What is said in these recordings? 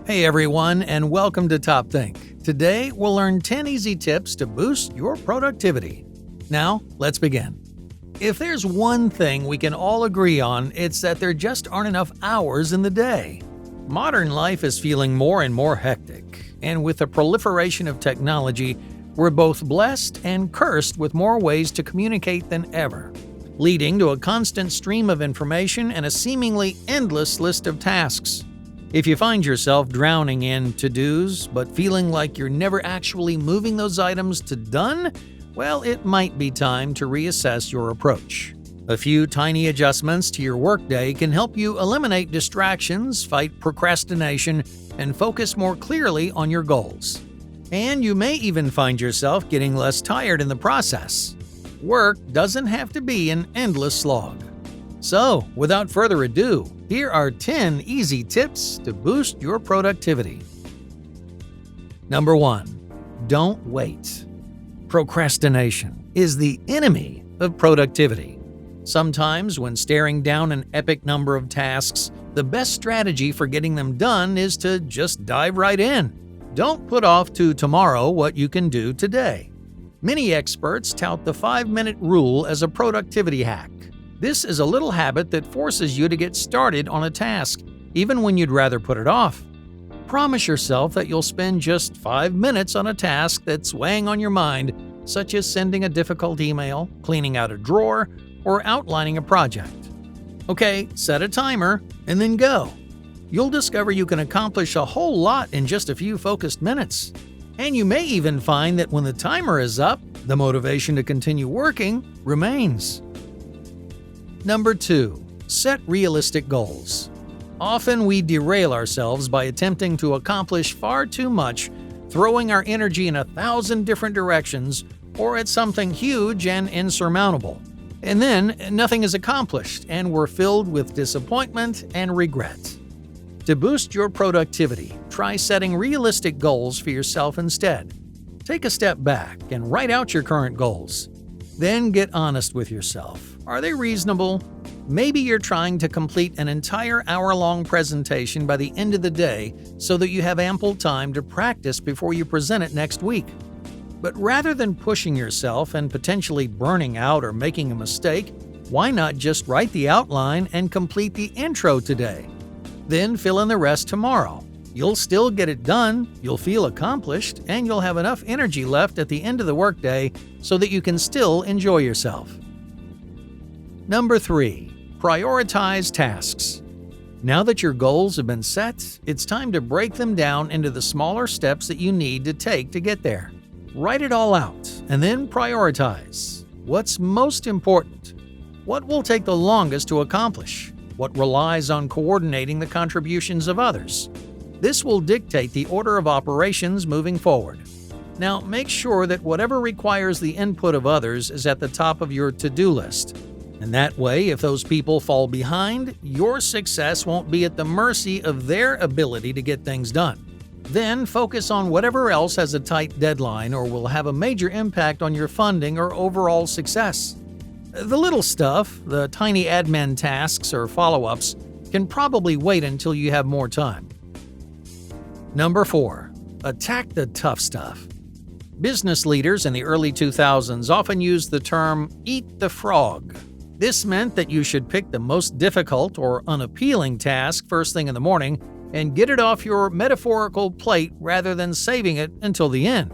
Hey everyone, and welcome to TopThink. Today, we'll learn 10 easy tips to boost your productivity. Now, let's begin. If there's one thing we can all agree on, it's that there just aren't enough hours in the day. Modern life is feeling more and more hectic, and with the proliferation of technology, we're both blessed and cursed with more ways to communicate than ever, leading to a constant stream of information and a seemingly endless list of tasks. If you find yourself drowning in to-dos, but feeling like you're never actually moving those items to done, well, it might be time to reassess your approach. A few tiny adjustments to your workday can help you eliminate distractions, fight procrastination, and focus more clearly on your goals. And you may even find yourself getting less tired in the process. Work doesn't have to be an endless slog. So, without further ado, here are 10 easy tips to boost your productivity. Number 1. Don't wait. Procrastination is the enemy of productivity. Sometimes, when staring down an epic number of tasks, the best strategy for getting them done is to just dive right in. Don't put off to tomorrow what you can do today. Many experts tout the 5-minute rule as a productivity hack. This is a little habit that forces you to get started on a task, even when you'd rather put it off. Promise yourself that you'll spend just 5 minutes on a task that's weighing on your mind, such as sending a difficult email, cleaning out a drawer, or outlining a project. Okay, set a timer, and then go. You'll discover you can accomplish a whole lot in just a few focused minutes. And you may even find that when the timer is up, the motivation to continue working remains. Number 2. Set realistic goals. Often we derail ourselves by attempting to accomplish far too much, throwing our energy in 1,000 different directions or at something huge and insurmountable. And then nothing is accomplished, and we're filled with disappointment and regret. To boost your productivity, try setting realistic goals for yourself instead. Take a step back and write out your current goals. Then get honest with yourself. Are they reasonable? Maybe you're trying to complete an entire hour-long presentation by the end of the day so that you have ample time to practice before you present it next week. But rather than pushing yourself and potentially burning out or making a mistake, why not just write the outline and complete the intro today? Then fill in the rest tomorrow. You'll still get it done, you'll feel accomplished, and you'll have enough energy left at the end of the workday so that you can still enjoy yourself. Number 3. Prioritize tasks. Now that your goals have been set, it's time to break them down into the smaller steps that you need to take to get there. Write it all out, and then prioritize. What's most important? What will take the longest to accomplish? What relies on coordinating the contributions of others? This will dictate the order of operations moving forward. Now, make sure that whatever requires the input of others is at the top of your to-do list. And that way, if those people fall behind, your success won't be at the mercy of their ability to get things done. Then focus on whatever else has a tight deadline or will have a major impact on your funding or overall success. The little stuff, the tiny admin tasks or follow-ups, can probably wait until you have more time. Number 4. Attack the tough stuff. Business leaders in the early 2000s often used the term "eat the frog." This meant that you should pick the most difficult or unappealing task first thing in the morning and get it off your metaphorical plate rather than saving it until the end.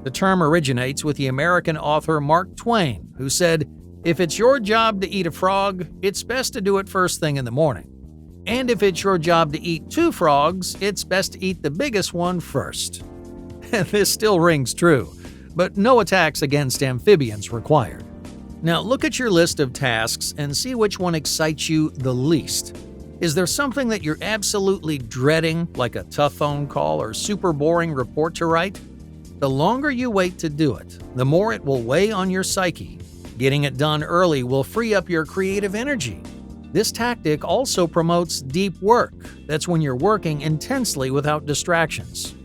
The term originates with the American author Mark Twain, who said, "If it's your job to eat a frog, it's best to do it first thing in the morning. And if it's your job to eat 2 frogs, it's best to eat the biggest one first." This still rings true, but no attacks against amphibians required. Now look at your list of tasks and see which one excites you the least. Is there something that you're absolutely dreading, like a tough phone call or super boring report to write? The longer you wait to do it, the more it will weigh on your psyche. Getting it done early will free up your creative energy. This tactic also promotes deep work. That's when you're working intensely without distractions.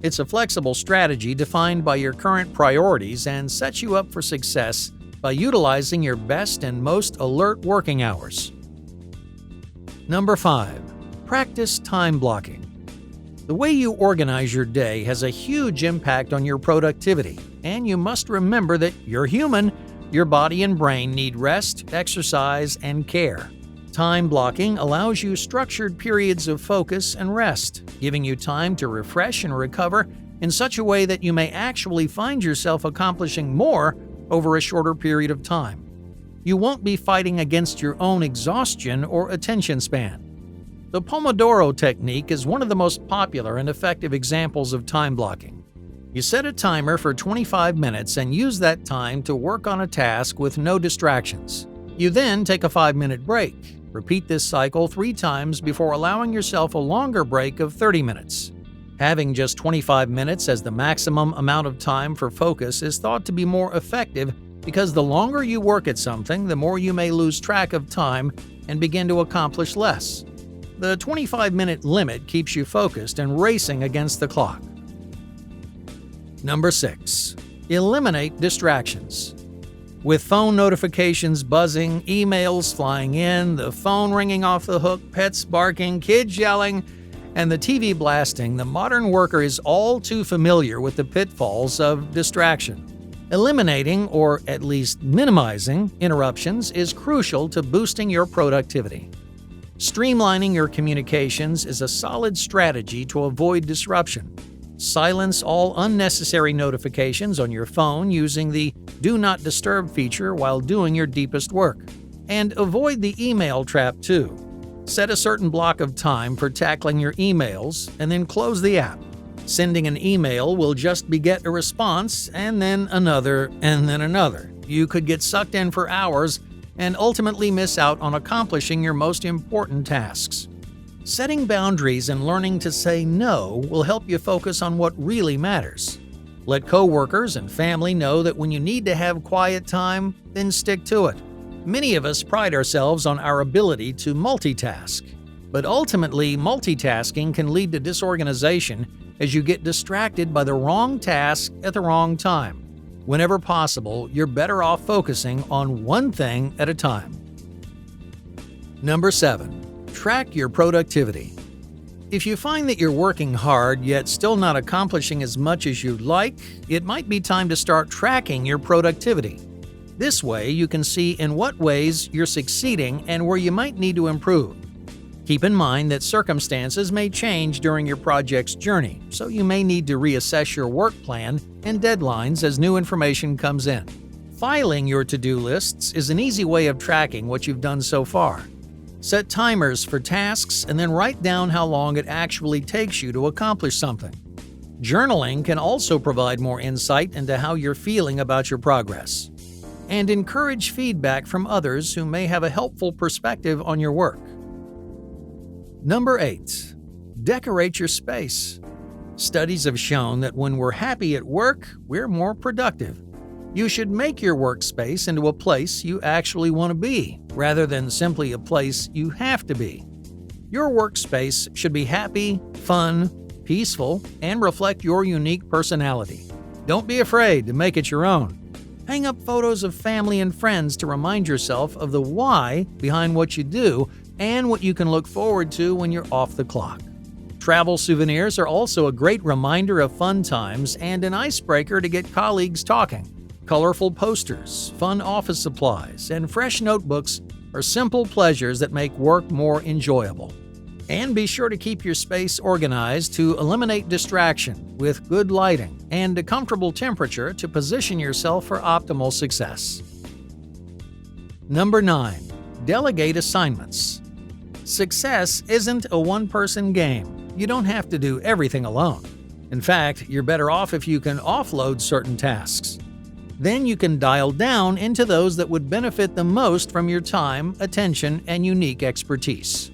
It's a flexible strategy defined by your current priorities and sets you up for success by utilizing your best and most alert working hours. Number 5. Practice time blocking. The way you organize your day has a huge impact on your productivity, and you must remember that you're human. Your body and brain need rest, exercise, and care. Time blocking allows you structured periods of focus and rest, giving you time to refresh and recover in such a way that you may actually find yourself accomplishing more over a shorter period of time. You won't be fighting against your own exhaustion or attention span. The Pomodoro Technique is one of the most popular and effective examples of time blocking. You set a timer for 25 minutes and use that time to work on a task with no distractions. You then take a 5-minute break. Repeat this cycle 3 times before allowing yourself a longer break of 30 minutes. Having just 25 minutes as the maximum amount of time for focus is thought to be more effective because the longer you work at something, the more you may lose track of time and begin to accomplish less. The 25-minute limit keeps you focused and racing against the clock. Number 6. Eliminate distractions. With phone notifications buzzing, emails flying in, the phone ringing off the hook, pets barking, kids yelling, and the TV blasting, the modern worker is all too familiar with the pitfalls of distraction. Eliminating, or at least minimizing, interruptions is crucial to boosting your productivity. Streamlining your communications is a solid strategy to avoid disruption. Silence all unnecessary notifications on your phone using the Do Not Disturb feature while doing your deepest work. And avoid the email trap too. Set a certain block of time for tackling your emails and then close the app. Sending an email will just beget a response and then another and then another. You could get sucked in for hours and ultimately miss out on accomplishing your most important tasks. Setting boundaries and learning to say no will help you focus on what really matters. Let coworkers and family know that when you need to have quiet time, then stick to it. Many of us pride ourselves on our ability to multitask, but ultimately multitasking can lead to disorganization as you get distracted by the wrong task at the wrong time. Whenever possible, you're better off focusing on one thing at a time. Number 7. Track your productivity. If you find that you're working hard yet still not accomplishing as much as you'd like, it might be time to start tracking your productivity. This way, you can see in what ways you're succeeding and where you might need to improve. Keep in mind that circumstances may change during your project's journey, so you may need to reassess your work plan and deadlines as new information comes in. Filing your to-do lists is an easy way of tracking what you've done so far. Set timers for tasks and then write down how long it actually takes you to accomplish something. Journaling can also provide more insight into how you're feeling about your progress. And encourage feedback from others who may have a helpful perspective on your work. Number 8. Decorate your space. Studies have shown that when we're happy at work, we're more productive. You should make your workspace into a place you actually want to be, rather than simply a place you have to be. Your workspace should be happy, fun, peaceful, and reflect your unique personality. Don't be afraid to make it your own. Hang up photos of family and friends to remind yourself of the why behind what you do and what you can look forward to when you're off the clock. Travel souvenirs are also a great reminder of fun times and an icebreaker to get colleagues talking. Colorful posters, fun office supplies, and fresh notebooks are simple pleasures that make work more enjoyable. And be sure to keep your space organized to eliminate distraction with good lighting and a comfortable temperature to position yourself for optimal success. Number 9. Delegate assignments. Success isn't a one-person game. You don't have to do everything alone. In fact, you're better off if you can offload certain tasks. Then you can dial down into those that would benefit the most from your time, attention, and unique expertise.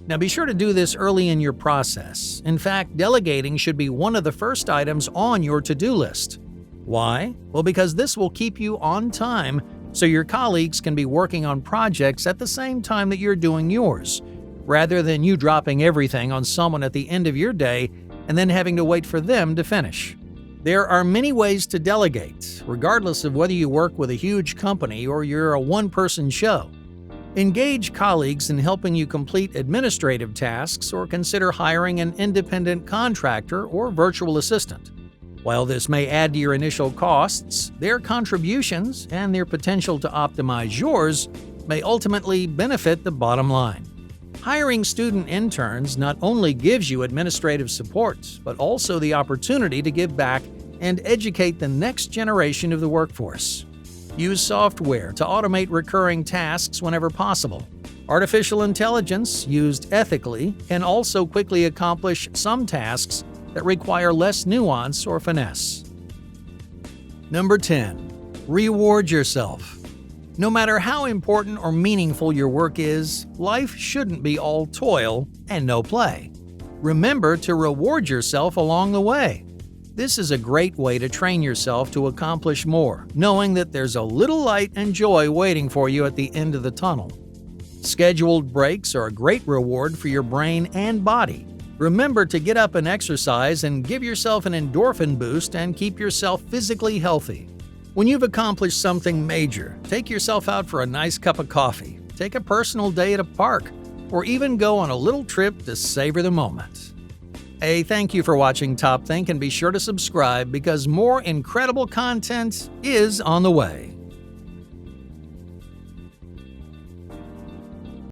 Now be sure to do this early in your process. In fact, delegating should be one of the first items on your to-do list. Why? Well, because this will keep you on time so your colleagues can be working on projects at the same time that you're doing yours, rather than you dropping everything on someone at the end of your day and then having to wait for them to finish. There are many ways to delegate, regardless of whether you work with a huge company or you're a one-person show. Engage colleagues in helping you complete administrative tasks or consider hiring an independent contractor or virtual assistant. While this may add to your initial costs, their contributions and their potential to optimize yours may ultimately benefit the bottom line. Hiring student interns not only gives you administrative support, but also the opportunity to give back and educate the next generation of the workforce. Use software to automate recurring tasks whenever possible. Artificial intelligence, used ethically, can also quickly accomplish some tasks that require less nuance or finesse. Number 10. Reward yourself. No matter how important or meaningful your work is, life shouldn't be all toil and no play. Remember to reward yourself along the way. This is a great way to train yourself to accomplish more, knowing that there's a little light and joy waiting for you at the end of the tunnel. Scheduled breaks are a great reward for your brain and body. Remember to get up and exercise and give yourself an endorphin boost and keep yourself physically healthy. When you've accomplished something major, take yourself out for a nice cup of coffee, take a personal day at a park, or even go on a little trip to savor the moment. Hey, thank you for watching TopThink, and be sure to subscribe because more incredible content is on the way.